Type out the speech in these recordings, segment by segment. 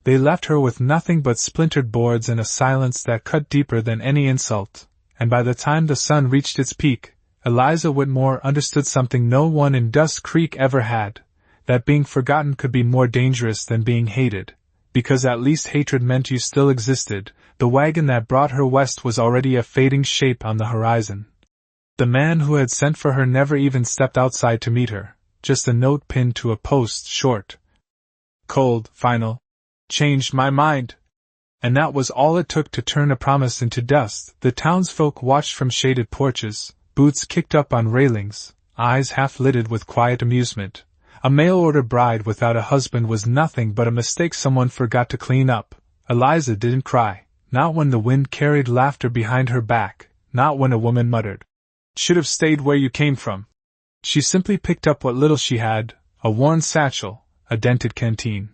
They left her with nothing but splintered boards and a silence that cut deeper than any insult, and by the time the sun reached its peak, Eliza Whitmore understood something no one in Dust Creek ever had, that being forgotten could be more dangerous than being hated, because at least hatred meant you still existed. The wagon that brought her west was already a fading shape on the horizon. The man who had sent for her never even stepped outside to meet her, just a note pinned to a post, short, cold, final. Changed my mind. And that was all it took to turn a promise into dust. The townsfolk watched from shaded porches, boots kicked up on railings, eyes half-lidded with quiet amusement. A mail-order bride without a husband was nothing but a mistake someone forgot to clean up. Eliza didn't cry, not when the wind carried laughter behind her back, not when a woman muttered, "Should have stayed where you came from." She simply picked up what little she had, a worn satchel, a dented canteen,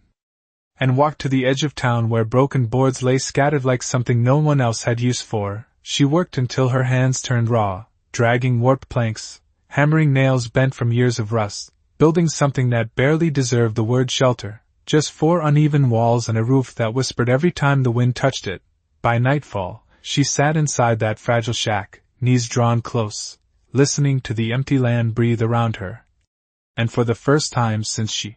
and walked to the edge of town where broken boards lay scattered like something no one else had use for. She worked until her hands turned raw, dragging warped planks, hammering nails bent from years of rust, building something that barely deserved the word shelter, just 4 uneven walls and a roof that whispered every time the wind touched it. By nightfall, she sat inside that fragile shack, knees drawn close, listening to the empty land breathe around her. And for the first time since she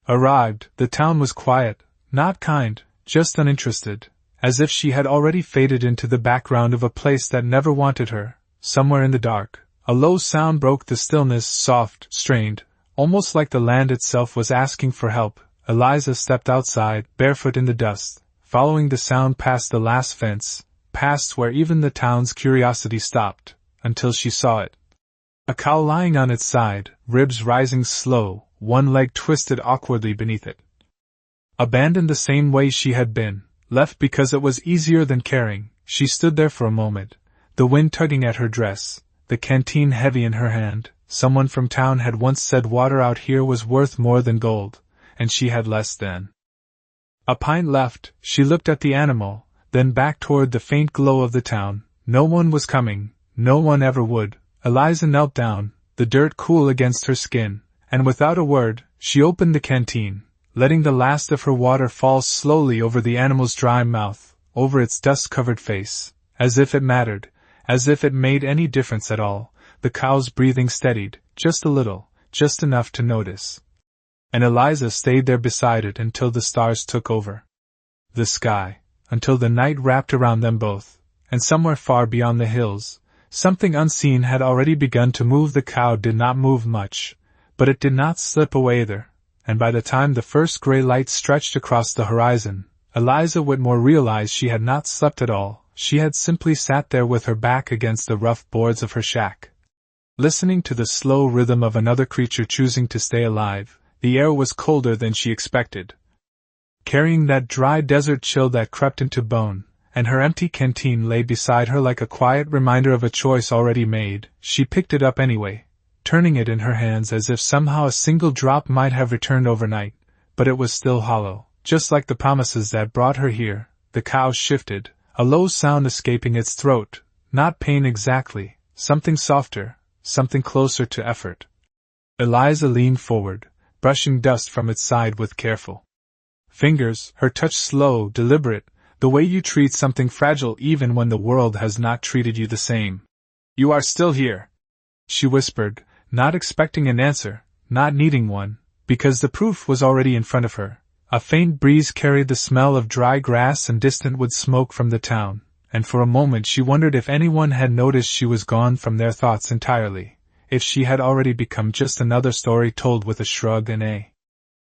arrived, the town was quiet, not kind, just uninterested, as if she had already faded into the background of a place that never wanted her. Somewhere in the dark, a low sound broke the stillness, soft, strained, almost like the land itself was asking for help. Eliza stepped outside, barefoot in the dust, following the sound past the last fence, past where even the town's curiosity stopped, until she saw it. A cow lying on its side, ribs rising slow, one leg twisted awkwardly beneath it. Abandoned the same way she had been, left because it was easier than caring, she stood there for a moment, the wind tugging at her dress, the canteen heavy in her hand. Someone from town had once said water out here was worth more than gold, and she had less than a pint left. She looked at the animal, then back toward the faint glow of the town. No one was coming, no one ever would. Eliza knelt down, the dirt cool against her skin, and without a word, she opened the canteen, letting the last of her water fall slowly over the animal's dry mouth, over its dust-covered face, as if it mattered, as if it made any difference at all. The cow's breathing steadied, just a little, just enough to notice. And Eliza stayed there beside it until the stars took over the sky, until the night wrapped around them both, and somewhere far beyond the hills, something unseen had already begun to move. The cow did not move much, but it did not slip away either, and by the time the first gray light stretched across the horizon, Eliza Whitmore realized she had not slept at all. She had simply sat there with her back against the rough boards of her shack, listening to the slow rhythm of another creature choosing to stay alive. The air was colder than she expected, carrying that dry desert chill that crept into bone, and her empty canteen lay beside her like a quiet reminder of a choice already made. She picked it up anyway, turning it in her hands as if somehow a single drop might have returned overnight, but it was still hollow, just like the promises that brought her here. The cow shifted, a low sound escaping its throat, not pain exactly, something softer, something closer to effort. Eliza leaned forward, brushing dust from its side with careful fingers, her touch slow, deliberate, the way you treat something fragile even when the world has not treated you the same. "You are still here," she whispered, not expecting an answer, not needing one, because the proof was already in front of her. A faint breeze carried the smell of dry grass and distant wood smoke from the town, and for a moment she wondered if anyone had noticed she was gone from their thoughts entirely, if she had already become just another story told with a shrug and a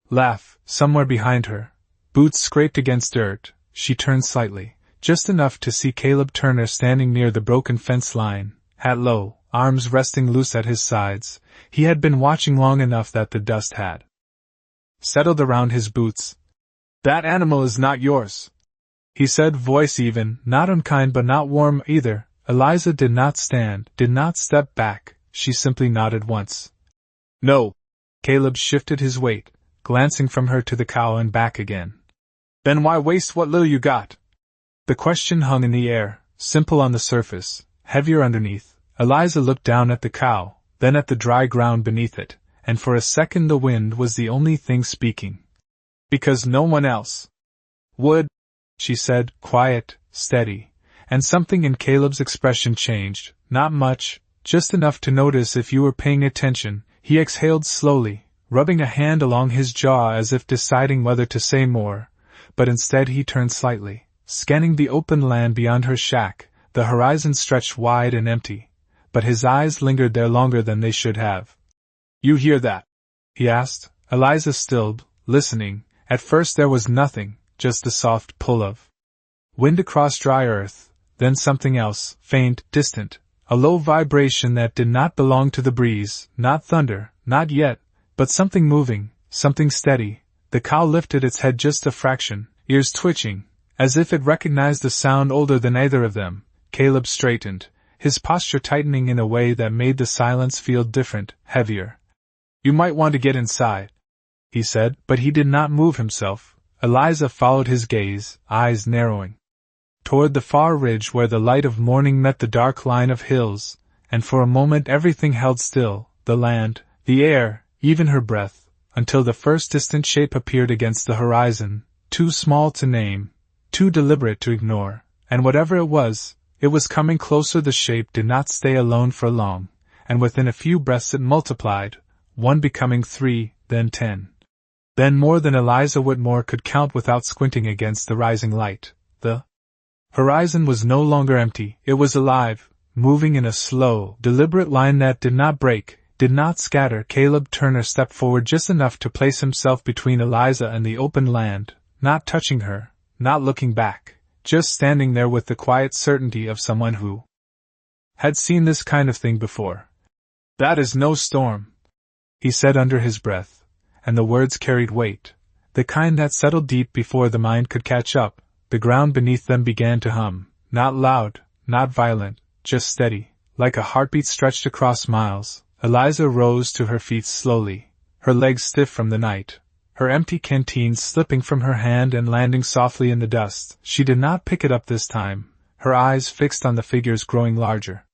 laugh. Somewhere behind her, boots scraped against dirt. She turned slightly, just enough to see Caleb Turner standing near the broken fence line, hat low, arms resting loose at his sides. He had been watching long enough that the dust had settled around his boots. "That animal is not yours," he said, voice even, not unkind but not warm either. Eliza did not stand, did not step back, she simply nodded once. "No." Caleb shifted his weight, glancing from her to the cow and back again. "Then why waste what little you got?" The question hung in the air, simple on the surface, heavier underneath. Eliza looked down at the cow, then at the dry ground beneath it, and for a second the wind was the only thing speaking. "Because no one else Would, she said, quiet, steady, and something in Caleb's expression changed, not much, just enough to notice if you were paying attention. He exhaled slowly, rubbing a hand along his jaw as if deciding whether to say more, but instead he turned slightly, scanning the open land beyond her shack. The horizon stretched wide and empty, but his eyes lingered there longer than they should have. You hear that? He asked. Eliza stilled, listening. At first there was nothing, just the soft pull of wind across dry earth, then something else, faint, distant, a low vibration that did not belong to the breeze, not thunder, not yet, but something moving, something steady. The cow lifted its head just a fraction, ears twitching, as if it recognized a sound older than either of them. Caleb straightened, his posture tightening in a way that made the silence feel different, heavier. You might want to get inside, he said, but he did not move himself. Eliza followed his gaze, eyes narrowing toward the far ridge where the light of morning met the dark line of hills, and for a moment everything held still, the land, the air, even her breath, until the first distant shape appeared against the horizon, too small to name, too deliberate to ignore, and whatever it was coming closer. The shape did not stay alone for long, and within a few breaths it multiplied, one becoming 3, then 10. Then more than Eliza Whitmore could count without squinting against the rising light. The horizon was no longer empty, it was alive, moving in a slow, deliberate line that did not break, did not scatter. Caleb Turner stepped forward just enough to place himself between Eliza and the open land, not touching her, not looking back, just standing there with the quiet certainty of someone who had seen this kind of thing before. That is no storm, he said under his breath, and the words carried weight, the kind that settled deep before the mind could catch up. The ground beneath them began to hum, not loud, not violent, just steady, like a heartbeat stretched across miles. Eliza rose to her feet slowly, her legs stiff from the night, her empty canteen slipping from her hand and landing softly in the dust. She did not pick it up this time, her eyes fixed on the figures growing larger.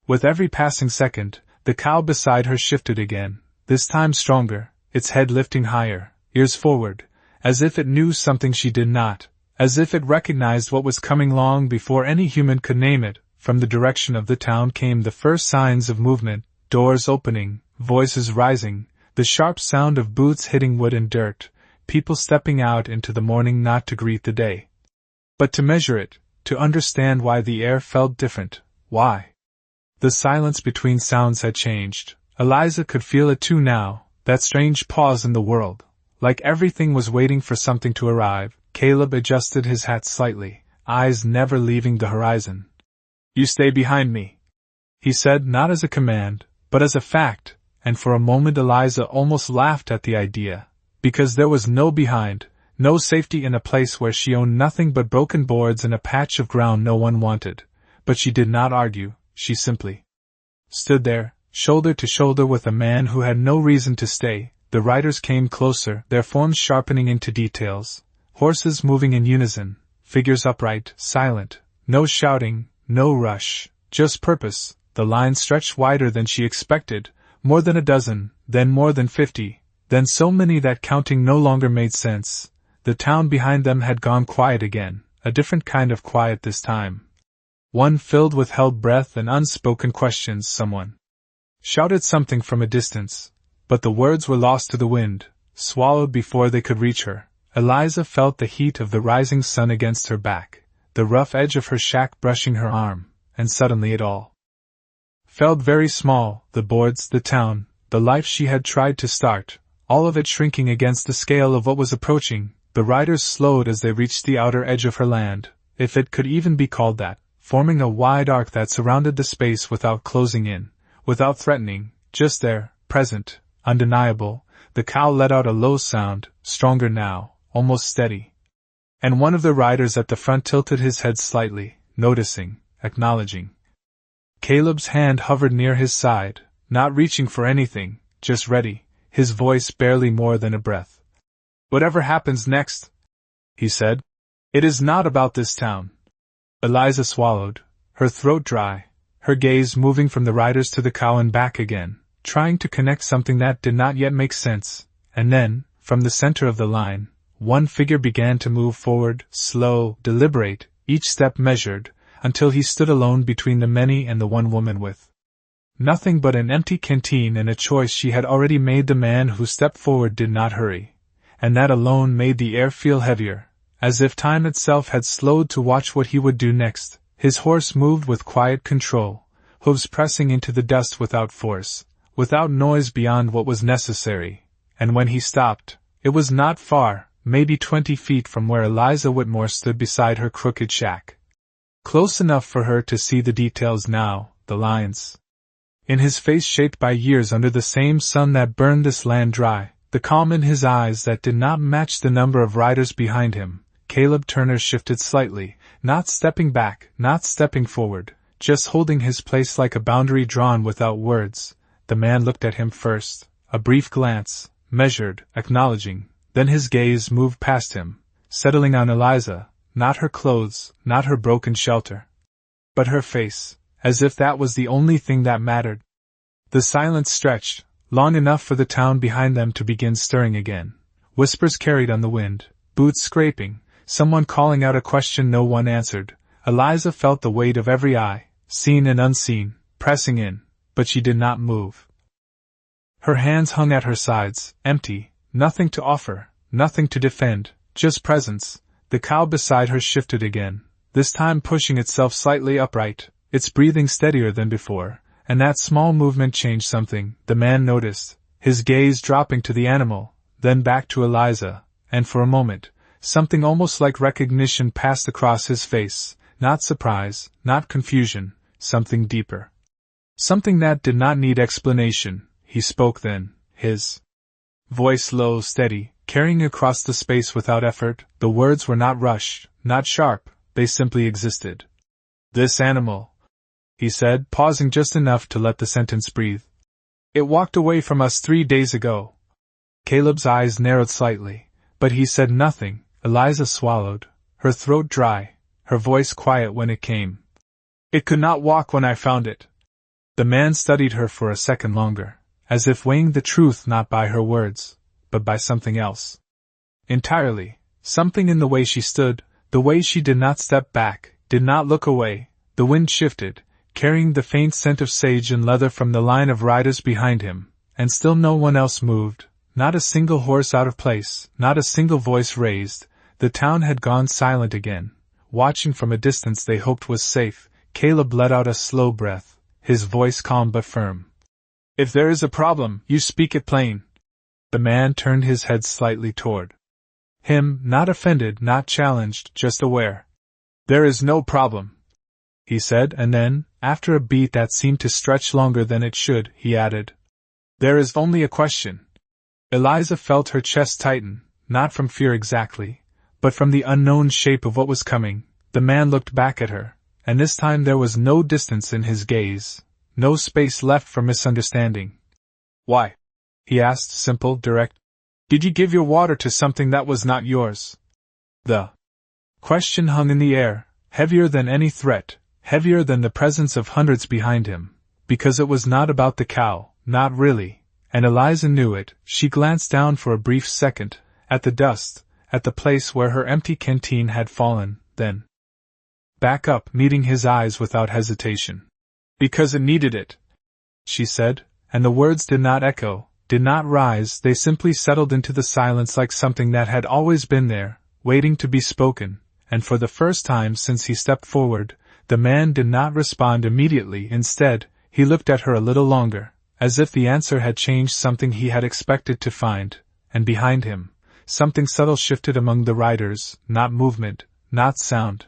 With every passing second, the cow beside her shifted again, this time stronger, its head lifting higher, ears forward, as if it knew something she did not, as if it recognized what was coming long before any human could name it. From the direction of the town came the first signs of movement, doors opening, voices rising, the sharp sound of boots hitting wood and dirt, people stepping out into the morning not to greet the day, but to measure it, to understand why the air felt different, why. The silence between sounds had changed. Eliza could feel it too now, that strange pause in the world, like everything was waiting for something to arrive. Caleb adjusted his hat slightly, eyes never leaving the horizon. You stay behind me, he said, not as a command, but as a fact, and for a moment Eliza almost laughed at the idea, because there was no behind, no safety in a place where she owned nothing but broken boards and a patch of ground no one wanted. But she did not argue, she simply stood there, shoulder to shoulder with a man who had no reason to stay. The riders came closer, their forms sharpening into details, horses moving in unison, figures upright, silent, no shouting, no rush, just purpose. The line stretched wider than she expected, more than a dozen, then more than 50, then so many that counting no longer made sense. The town behind them had gone quiet again, a different kind of quiet this time. One filled with held breath and unspoken questions. Someone shouted something from a distance, but the words were lost to the wind, swallowed before they could reach her. Eliza felt the heat of the rising sun against her back, the rough edge of her shack brushing her arm, and suddenly it all felt very small, the boards, the town, the life she had tried to start, all of it shrinking against the scale of what was approaching. The riders slowed as they reached the outer edge of her land, if it could even be called that, forming a wide arc that surrounded the space without closing in, without threatening, just there, present, undeniable. The cow let out a low sound, stronger now, almost steady. And one of the riders at the front tilted his head slightly, noticing, acknowledging. Caleb's hand hovered near his side, not reaching for anything, just ready, his voice barely more than a breath. Whatever happens next, he said, it is not about this town. Eliza swallowed, her throat dry, her gaze moving from the riders to the cow and back again, trying to connect something that did not yet make sense, and then, from the center of the line, one figure began to move forward, slow, deliberate, each step measured, until he stood alone between the many and the one woman with nothing but an empty canteen and a choice she had already made. The man who stepped forward did not hurry, and that alone made the air feel heavier, as if time itself had slowed to watch what he would do next. His horse moved with quiet control, hooves pressing into the dust without force, without noise beyond what was necessary, and when he stopped, it was not far, maybe 20 feet from where Eliza Whitmore stood beside her crooked shack. Close enough for her to see the details now, the lines in his face shaped by years under the same sun that burned this land dry, the calm in his eyes that did not match the number of riders behind him. Caleb Turner shifted slightly, not stepping back, not stepping forward, just holding his place like a boundary drawn without words. The man looked at him first, a brief glance, measured, acknowledging, then his gaze moved past him, settling on Eliza, not her clothes, not her broken shelter, but her face, as if that was the only thing that mattered. The silence stretched, long enough for the town behind them to begin stirring again. Whispers carried on the wind, boots scraping, someone calling out a question no one answered. Eliza felt the weight of every eye, seen and unseen, pressing in, but she did not move. Her hands hung at her sides, empty, nothing to offer, nothing to defend, just presence. The cow beside her shifted again, this time pushing itself slightly upright, its breathing steadier than before, and that small movement changed something. The man noticed, his gaze dropping to the animal, then back to Eliza, and for a moment, something almost like recognition passed across his face, not surprise, not confusion, something deeper. Something that did not need explanation. He spoke then, his voice low, steady, carrying across the space without effort. The words were not rushed, not sharp, they simply existed. "This animal," he said, pausing just enough to let the sentence breathe. "It walked away from us 3 days ago." Caleb's eyes narrowed slightly, but he said nothing. Eliza swallowed, her throat dry, her voice quiet when it came. "It could not walk when I found it." The man studied her for a second longer, as if weighing the truth not by her words, but by something else entirely, something in the way she stood, the way she did not step back, did not look away. The wind shifted, carrying the faint scent of sage and leather from the line of riders behind him, and still no one else moved, not a single horse out of place, not a single voice raised. The town had gone silent again. Watching from a distance they hoped was safe. Caleb let out a slow breath, his voice calm but firm. "If there is a problem, you speak it plain." The man turned his head slightly toward him, not offended, not challenged, just aware. "There is no problem," he said, and then, after a beat that seemed to stretch longer than it should, he added, "There is only a question." Eliza felt her chest tighten, not from fear exactly, but from the unknown shape of what was coming. The man looked back at her, and this time there was no distance in his gaze, no space left for misunderstanding. "Why?" he asked, simple, direct. "Did you give your water to something that was not yours?" The question hung in the air, heavier than any threat, heavier than the presence of hundreds behind him, because it was not about the cow, not really, and Eliza knew it. She glanced down for a brief second, at the dust, at the place where her empty canteen had fallen, then back up, meeting his eyes without hesitation. "Because it needed it," she said, and the words did not echo, did not rise, they simply settled into the silence like something that had always been there, waiting to be spoken, and for the first time since he stepped forward, the man did not respond immediately. Instead, he looked at her a little longer, as if the answer had changed something he had expected to find, and behind him, something subtle shifted among the riders, not movement, not sound,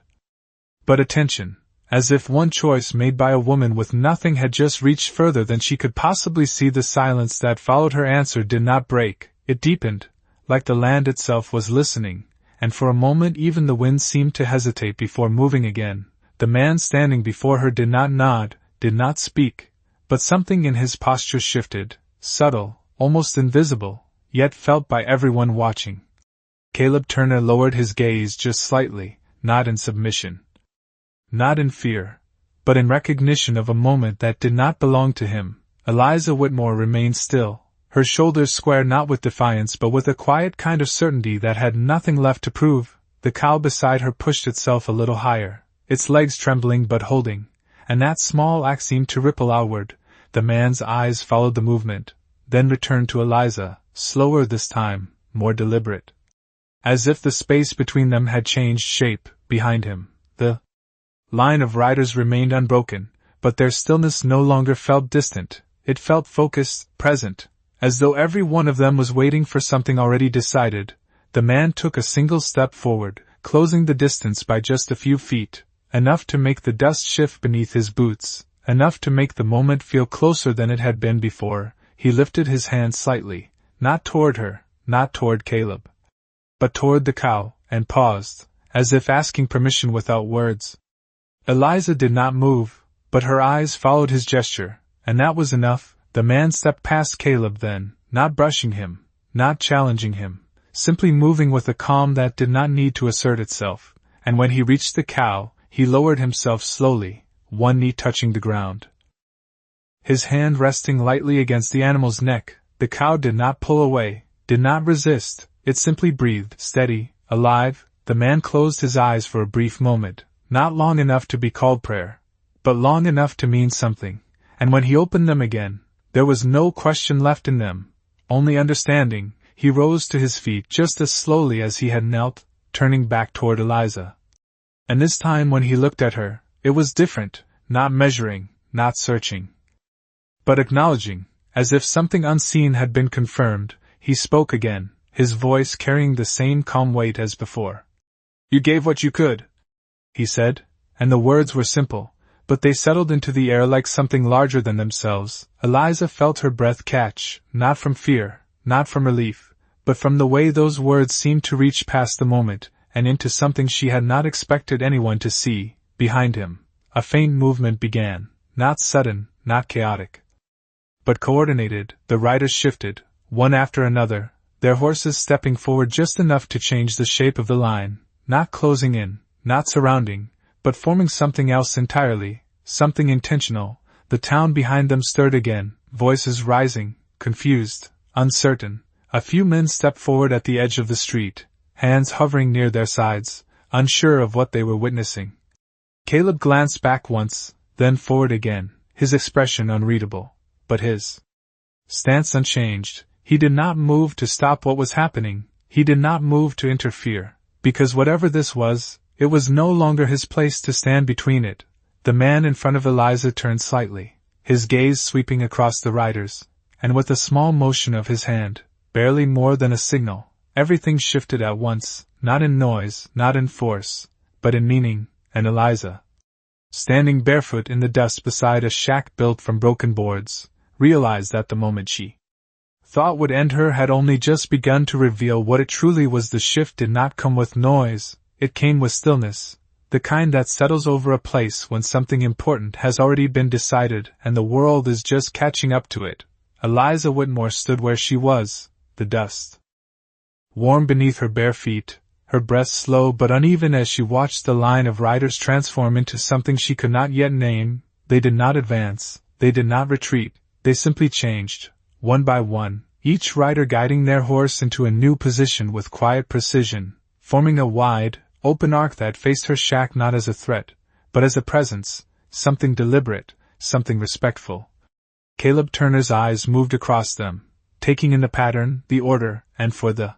but attention, as if one choice made by a woman with nothing had just reached further than she could possibly see. The silence that followed her answer did not break, it deepened, like the land itself was listening, and for a moment even the wind seemed to hesitate before moving again. The man standing before her did not nod, did not speak, but something in his posture shifted, subtle, almost invisible, yet felt by everyone watching. Caleb Turner lowered his gaze just slightly, not in submission, not in fear, but in recognition of a moment that did not belong to him. Eliza Whitmore remained still, her shoulders square not with defiance but with a quiet kind of certainty that had nothing left to prove. The cow beside her pushed itself a little higher, its legs trembling but holding, and that small act seemed to ripple outward. The man's eyes followed the movement, then returned to Eliza, slower this time, more deliberate. As if the space between them had changed shape. Behind him, the line of riders remained unbroken, but their stillness no longer felt distant. It felt focused, present, as though every one of them was waiting for something already decided. The man took a single step forward, closing the distance by just a few feet, enough to make the dust shift beneath his boots, enough to make the moment feel closer than it had been before. He lifted his hand slightly, not toward her, not toward Caleb, but toward the cow, and paused, as if asking permission without words. Eliza did not move, but her eyes followed his gesture, and that was enough. The man stepped past Caleb then, not brushing him, not challenging him, simply moving with a calm that did not need to assert itself, and when he reached the cow, he lowered himself slowly, one knee touching the ground, his hand resting lightly against the animal's neck. The cow did not pull away, did not resist, it simply breathed, steady, alive. The man closed his eyes for a brief moment, not long enough to be called prayer, but long enough to mean something, and when he opened them again, there was no question left in them, only understanding. He rose to his feet just as slowly as he had knelt, turning back toward Eliza. And this time when he looked at her, it was different, not measuring, not searching, but acknowledging, as if something unseen had been confirmed. He spoke again, his voice carrying the same calm weight as before. "You gave what you could," he said, and the words were simple, but they settled into the air like something larger than themselves. Eliza felt her breath catch, not from fear, not from relief, but from the way those words seemed to reach past the moment, and into something she had not expected anyone to see. Behind him, a faint movement began, not sudden, not chaotic, but coordinated. The riders shifted, one after another, their horses stepping forward just enough to change the shape of the line, not closing in, not surrounding, but forming something else entirely, something intentional. The town behind them stirred again, voices rising, confused, uncertain. A few men stepped forward at the edge of the street, hands hovering near their sides, unsure of what they were witnessing. Caleb glanced back once, then forward again, his expression unreadable, but his stance unchanged. He did not move to stop what was happening, he did not move to interfere, because whatever this was, it was no longer his place to stand between it. The man in front of Eliza turned slightly, his gaze sweeping across the riders, and with a small motion of his hand, barely more than a signal, everything shifted at once, not in noise, not in force, but in meaning. And Eliza, standing barefoot in the dust beside a shack built from broken boards, realized that the moment she thought would end her had only just begun to reveal what it truly was. The shift did not come with noise, it came with stillness, the kind that settles over a place when something important has already been decided and the world is just catching up to it. Eliza Whitmore stood where she was, the dust warm beneath her bare feet, her breath slow but uneven as she watched the line of riders transform into something she could not yet name. They did not advance, they did not retreat, they simply changed, one by one, each rider guiding their horse into a new position with quiet precision, forming a wide, open arc that faced her shack not as a threat, but as a presence, something deliberate, something respectful. Caleb Turner's eyes moved across them, taking in the pattern, the order, and for the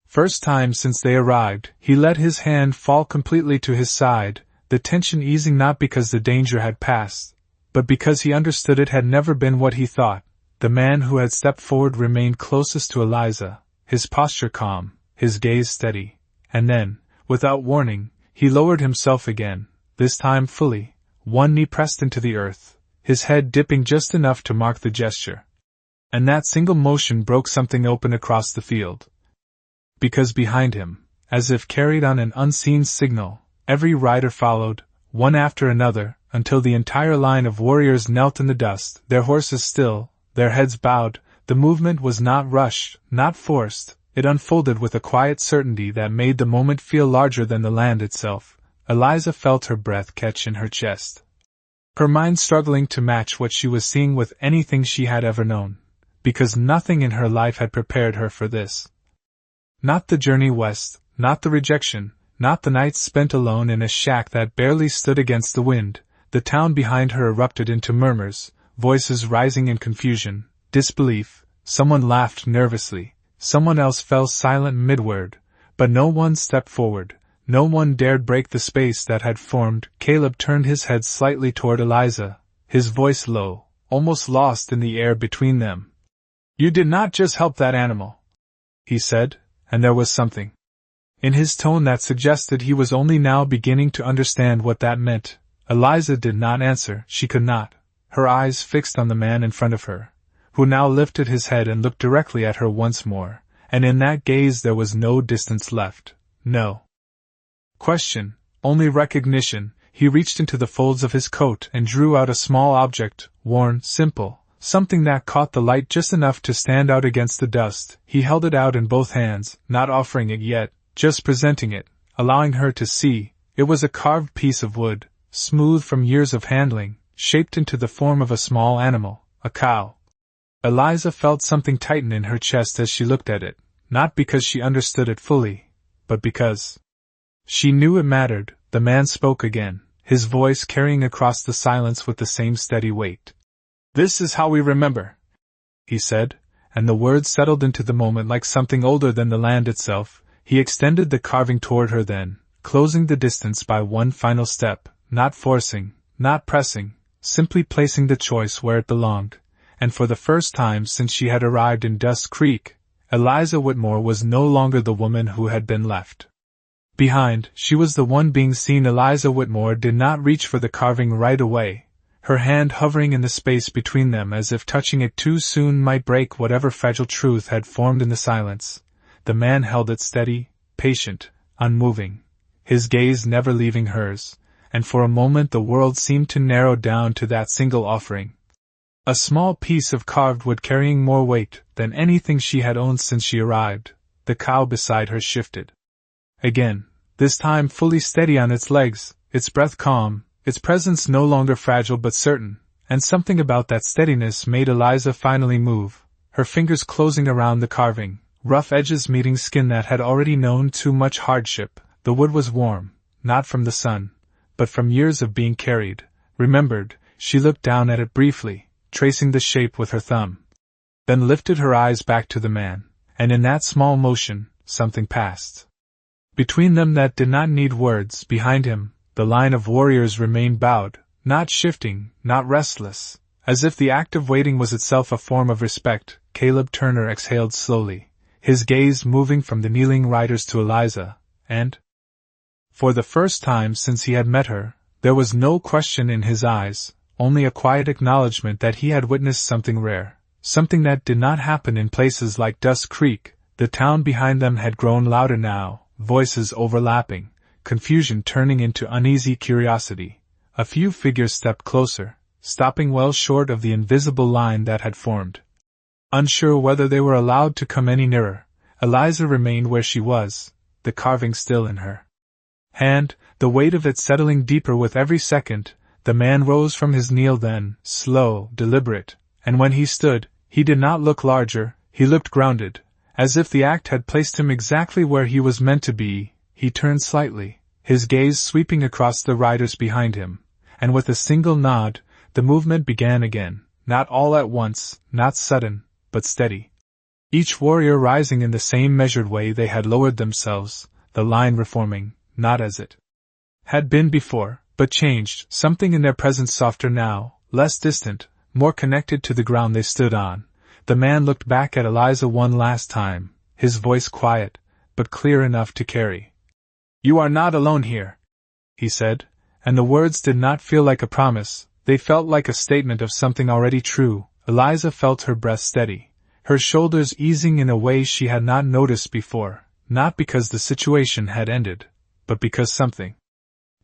first time since they arrived, he let his hand fall completely to his side, the tension easing not because the danger had passed, but because he understood it had never been what he thought. The man who had stepped forward remained closest to Eliza, his posture calm, his gaze steady, and then, without warning, he lowered himself again, this time fully, one knee pressed into the earth, his head dipping just enough to mark the gesture. And that single motion broke something open across the field. Because behind him, as if carried on an unseen signal, every rider followed, one after another, until the entire line of warriors knelt in the dust, their horses still, their heads bowed. The movement was not rushed, not forced, it unfolded with a quiet certainty that made the moment feel larger than the land itself. Eliza felt her breath catch in her chest, her mind struggling to match what she was seeing with anything she had ever known. because nothing in her life had prepared her for this. Not the journey west, not the rejection, not the nights spent alone in a shack that barely stood against the wind. The town behind her erupted into murmurs, voices rising in confusion, disbelief. Someone laughed nervously, someone else fell silent mid-word, but no one stepped forward, no one dared break the space that had formed. Caleb turned his head slightly toward Eliza, his voice low, almost lost in the air between them. "You did not just help that animal," he said, and there was something in his tone that suggested he was only now beginning to understand what that meant. Eliza did not answer, she could not, her eyes fixed on the man in front of her, who now lifted his head and looked directly at her once more, and in that gaze there was no distance left, no question, only recognition. He reached into the folds of his coat and drew out a small object, worn, simple, something that caught the light just enough to stand out against the dust. He held it out in both hands, not offering it yet, just presenting it, allowing her to see. It was a carved piece of wood, smooth from years of handling, shaped into the form of a small animal, a cow. Eliza felt something tighten in her chest as she looked at it, not because she understood it fully, but because she knew it mattered. The man spoke again, his voice carrying across the silence with the same steady weight. "This is how we remember," he said, and the words settled into the moment like something older than the land itself. He extended the carving toward her then, closing the distance by one final step, not forcing, not pressing, simply placing the choice where it belonged. And for the first time since she had arrived in Dust Creek, Eliza Whitmore was no longer the woman who had been left behind. She was the one being seen. Eliza Whitmore did not reach for the carving right away, her hand hovering in the space between them as if touching it too soon might break whatever fragile truth had formed in the silence. The man held it steady, patient, unmoving, his gaze never leaving hers, and for a moment the world seemed to narrow down to that single offering. A small piece of carved wood carrying more weight than anything she had owned since she arrived. The cow beside her shifted again, this time fully steady on its legs, its breath calm, its presence no longer fragile but certain, and something about that steadiness made Eliza finally move, her fingers closing around the carving, rough edges meeting skin that had already known too much hardship. The wood was warm, not from the sun, but from years of being carried, remembered. She looked down at it briefly, tracing the shape with her thumb, then lifted her eyes back to the man, and in that small motion, something passed between them that did not need words. Behind him, the line of warriors remained bowed, not shifting, not restless, as if the act of waiting was itself a form of respect. Caleb Turner exhaled slowly, his gaze moving from the kneeling riders to Eliza, and, for the first time since he had met her, there was no question in his eyes, only a quiet acknowledgement that he had witnessed something rare, something that did not happen in places like Dust Creek. The town behind them had grown louder now, voices overlapping, confusion turning into uneasy curiosity. A few figures stepped closer, stopping well short of the invisible line that had formed. Unsure whether they were allowed to come any nearer, Eliza remained where she was, the carving still in her hand, the weight of it settling deeper with every second. The man rose from his kneel then, slow, deliberate, and when he stood, he did not look larger, he looked grounded, as if the act had placed him exactly where he was meant to be. He turned slightly, his gaze sweeping across the riders behind him, and with a single nod, the movement began again, not all at once, not sudden, but steady. Each warrior rising in the same measured way they had lowered themselves, the line reforming, not as it had been before, but changed, something in their presence softer now, less distant, more connected to the ground they stood on. The man looked back at Eliza one last time, his voice quiet, but clear enough to carry. "You are not alone here," he said, and the words did not feel like a promise, they felt like a statement of something already true. Eliza felt her breath steady, her shoulders easing in a way she had not noticed before, not because the situation had ended, but because something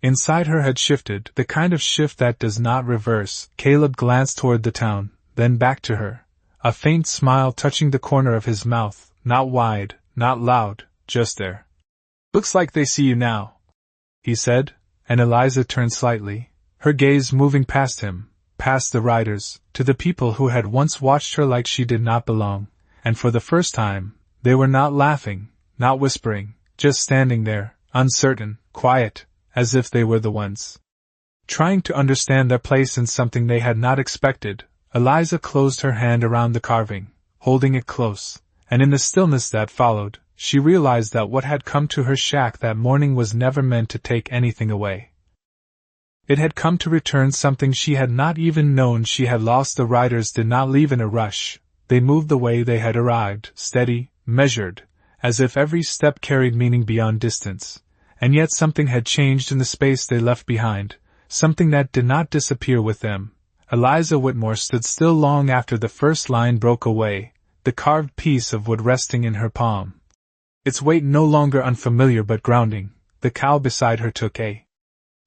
inside her had shifted, the kind of shift that does not reverse. Caleb glanced toward the town, then back to her, a faint smile touching the corner of his mouth, not wide, not loud, just there. "Looks like they see you now," he said, and Eliza turned slightly, her gaze moving past him, past the riders, to the people who had once watched her like she did not belong, and for the first time, they were not laughing, not whispering, just standing there, uncertain, quiet, as if they were the ones trying to understand their place in something they had not expected. Eliza closed her hand around the carving, holding it close, and in the stillness that followed, she realized that what had come to her shack that morning was never meant to take anything away. It had come to return something she had not even known she had lost. The riders did not leave in a rush. They moved the way they had arrived, steady, measured, as if every step carried meaning beyond distance. And yet something had changed in the space they left behind, something that did not disappear with them. Eliza Whitmore stood still long after the first line broke away, the carved piece of wood resting in her palm. Its weight no longer unfamiliar but grounding. The cow beside her took a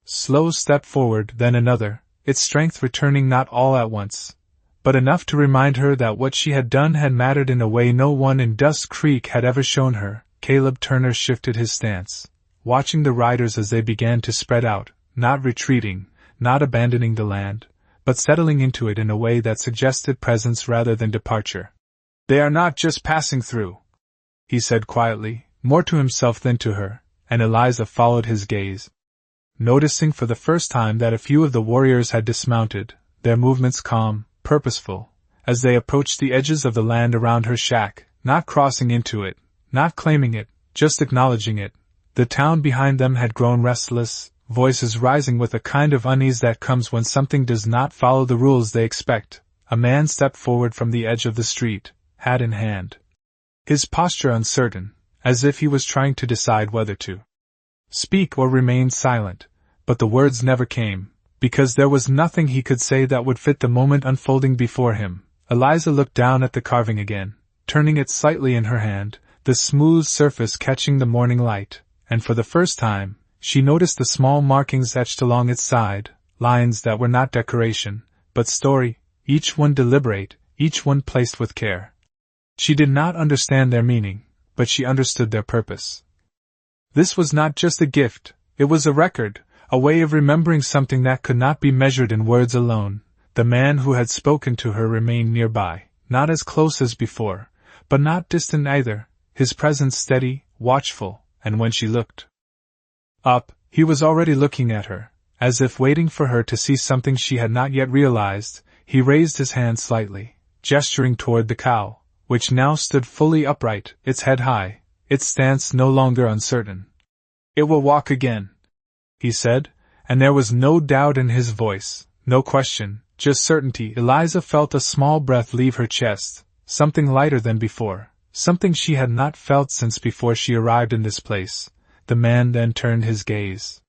slow step forward, then another, its strength returning not all at once, but enough to remind her that what she had done had mattered in a way no one in Dust Creek had ever shown her. Caleb Turner shifted his stance, watching the riders as they began to spread out, not retreating, not abandoning the land, but settling into it in a way that suggested presence rather than departure. "They are not just passing through," he said quietly, more to himself than to her, and Eliza followed his gaze, noticing for the first time that a few of the warriors had dismounted, their movements calm, purposeful, as they approached the edges of the land around her shack, not crossing into it, not claiming it, just acknowledging it. The town behind them had grown restless, voices rising with a kind of unease that comes when something does not follow the rules they expect. A man stepped forward from the edge of the street, hat in hand, his posture uncertain, as if he was trying to decide whether to speak or remain silent, but the words never came, because there was nothing he could say that would fit the moment unfolding before him. Eliza looked down at the carving again, turning it slightly in her hand, the smooth surface catching the morning light, and for the first time, she noticed the small markings etched along its side, lines that were not decoration, but story, each one deliberate, each one placed with care. She did not understand their meaning, but she understood their purpose. This was not just a gift, it was a record, a way of remembering something that could not be measured in words alone. The man who had spoken to her remained nearby, not as close as before, but not distant either, his presence steady, watchful, and when she looked up, he was already looking at her, as if waiting for her to see something she had not yet realized. He raised his hand slightly, gesturing toward the cow, which now stood fully upright, its head high, its stance no longer uncertain. "It will walk again," he said, and there was no doubt in his voice, no question, just certainty. Eliza felt a small breath leave her chest, something lighter than before, something she had not felt since before she arrived in this place. The man then turned his gaze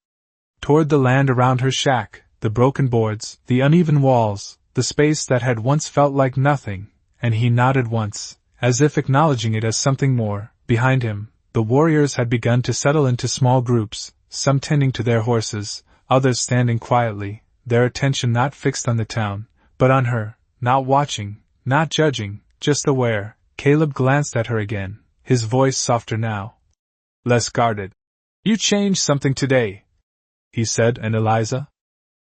toward the land around her shack, the broken boards, the uneven walls, the space that had once felt like nothing, and he nodded once, as if acknowledging it as something more. Behind him, the warriors had begun to settle into small groups, some tending to their horses, others standing quietly, their attention not fixed on the town, but on her, not watching, not judging, just aware. Caleb glanced at her again, his voice softer now, less guarded. "You changed something today," he said, and Eliza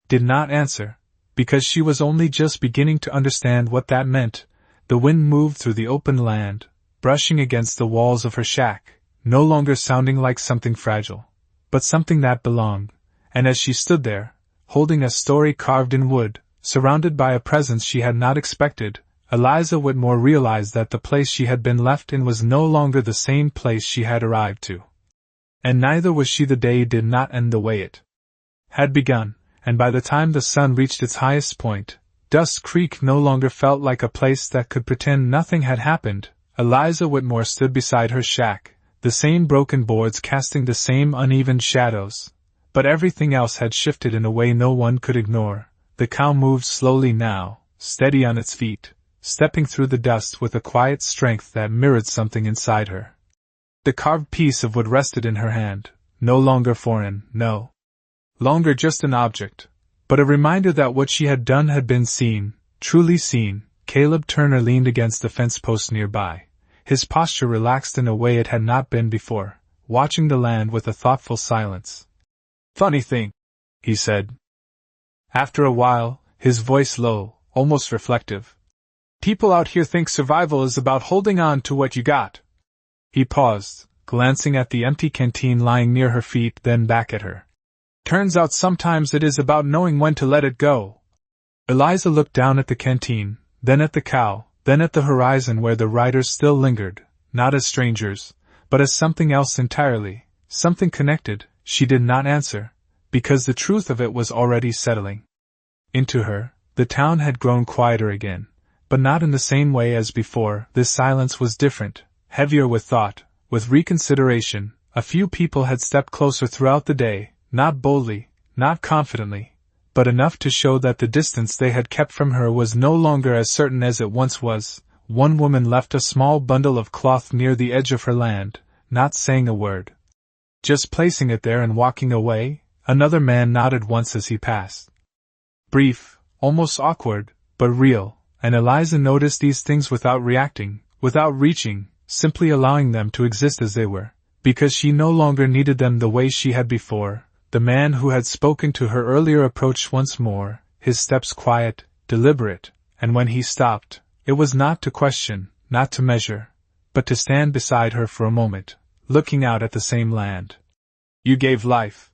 did not answer, because she was only just beginning to understand what that meant. The wind moved through the open land, brushing against the walls of her shack, no longer sounding like something fragile, but something that belonged, and as she stood there, holding a story carved in wood, surrounded by a presence she had not expected, Eliza Whitmore realized that the place she had been left in was no longer the same place she had arrived to. And neither was she. The day did not end the way it had begun, and by the time the sun reached its highest point, Dust Creek no longer felt like a place that could pretend nothing had happened. Eliza Whitmore stood beside her shack, the same broken boards casting the same uneven shadows, but everything else had shifted in a way no one could ignore. The cow moved slowly now, steady on its feet, stepping through the dust with a quiet strength that mirrored something inside her. The carved piece of wood rested in her hand, no longer foreign, no longer just an object, but a reminder that what she had done had been seen, truly seen. Caleb Turner leaned against the fence post nearby, his posture relaxed in a way it had not been before, watching the land with a thoughtful silence. "Funny thing," he said. After a while, his voice low, almost reflective. "People out here think survival is about holding on to what you got." He paused, glancing at the empty canteen lying near her feet, then back at her. "Turns out sometimes it is about knowing when to let it go." Eliza looked down at the canteen, then at the cow, then at the horizon where the riders still lingered, not as strangers, but as something else entirely, something connected. She did not answer, because the truth of it was already settling into her. The town had grown quieter again, but not in the same way as before. This silence was different, heavier with thought, with reconsideration. A few people had stepped closer throughout the day, not boldly, not confidently, but enough to show that the distance they had kept from her was no longer as certain as it once was. One woman left a small bundle of cloth near the edge of her land, not saying a word, just placing it there and walking away. Another man nodded once as he passed. Brief, almost awkward, but real, and Eliza noticed these things without reacting, without reaching, simply allowing them to exist as they were, because she no longer needed them the way she had before. The man who had spoken to her earlier approached once more, his steps quiet, deliberate, and when he stopped, it was not to question, not to measure, but to stand beside her for a moment, looking out at the same land. "You gave life,"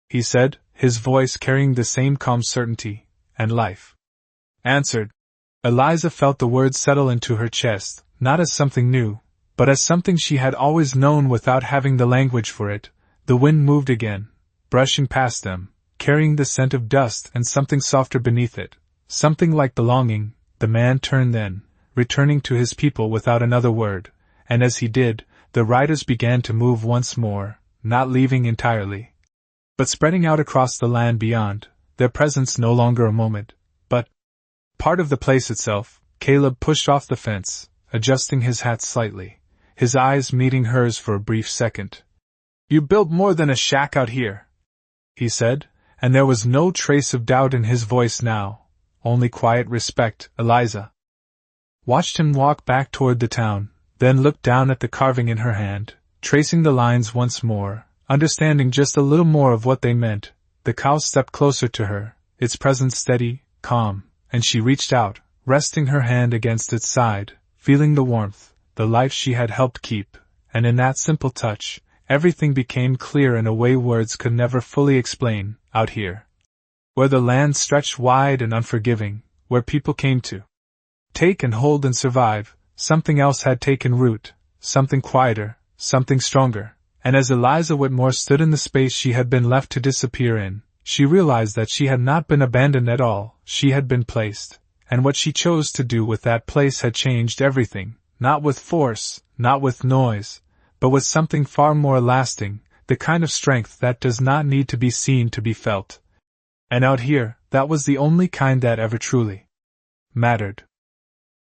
he said, his voice carrying the same calm certainty, "and life answered." Eliza felt the words settle into her chest, not as something new, but as something she had always known without having the language for it. The wind moved again, brushing past them, carrying the scent of dust and something softer beneath it, something like belonging. The man turned then, returning to his people without another word, and as he did, the riders began to move once more, not leaving entirely, but spreading out across the land beyond, their presence no longer a moment, but part of the place itself. Caleb pushed off the fence, adjusting his hat slightly, his eyes meeting hers for a brief second. "You built more than a shack out here," he said, and there was no trace of doubt in his voice now, only quiet respect. Eliza watched him walk back toward the town, then looked down at the carving in her hand, tracing the lines once more, understanding just a little more of what they meant. The cow stepped closer to her, its presence steady, calm, and she reached out, resting her hand against its side, feeling the warmth, the life she had helped keep, and in that simple touch, everything became clear in a way words could never fully explain. Out here, where the land stretched wide and unforgiving, where people came to take and hold and survive, something else had taken root, something quieter, something stronger, and as Eliza Whitmore stood in the space she had been left to disappear in, she realized that she had not been abandoned at all. She had been placed, and what she chose to do with that place had changed everything, not with force, not with noise, but with something far more lasting, the kind of strength that does not need to be seen to be felt. And out here, that was the only kind that ever truly mattered.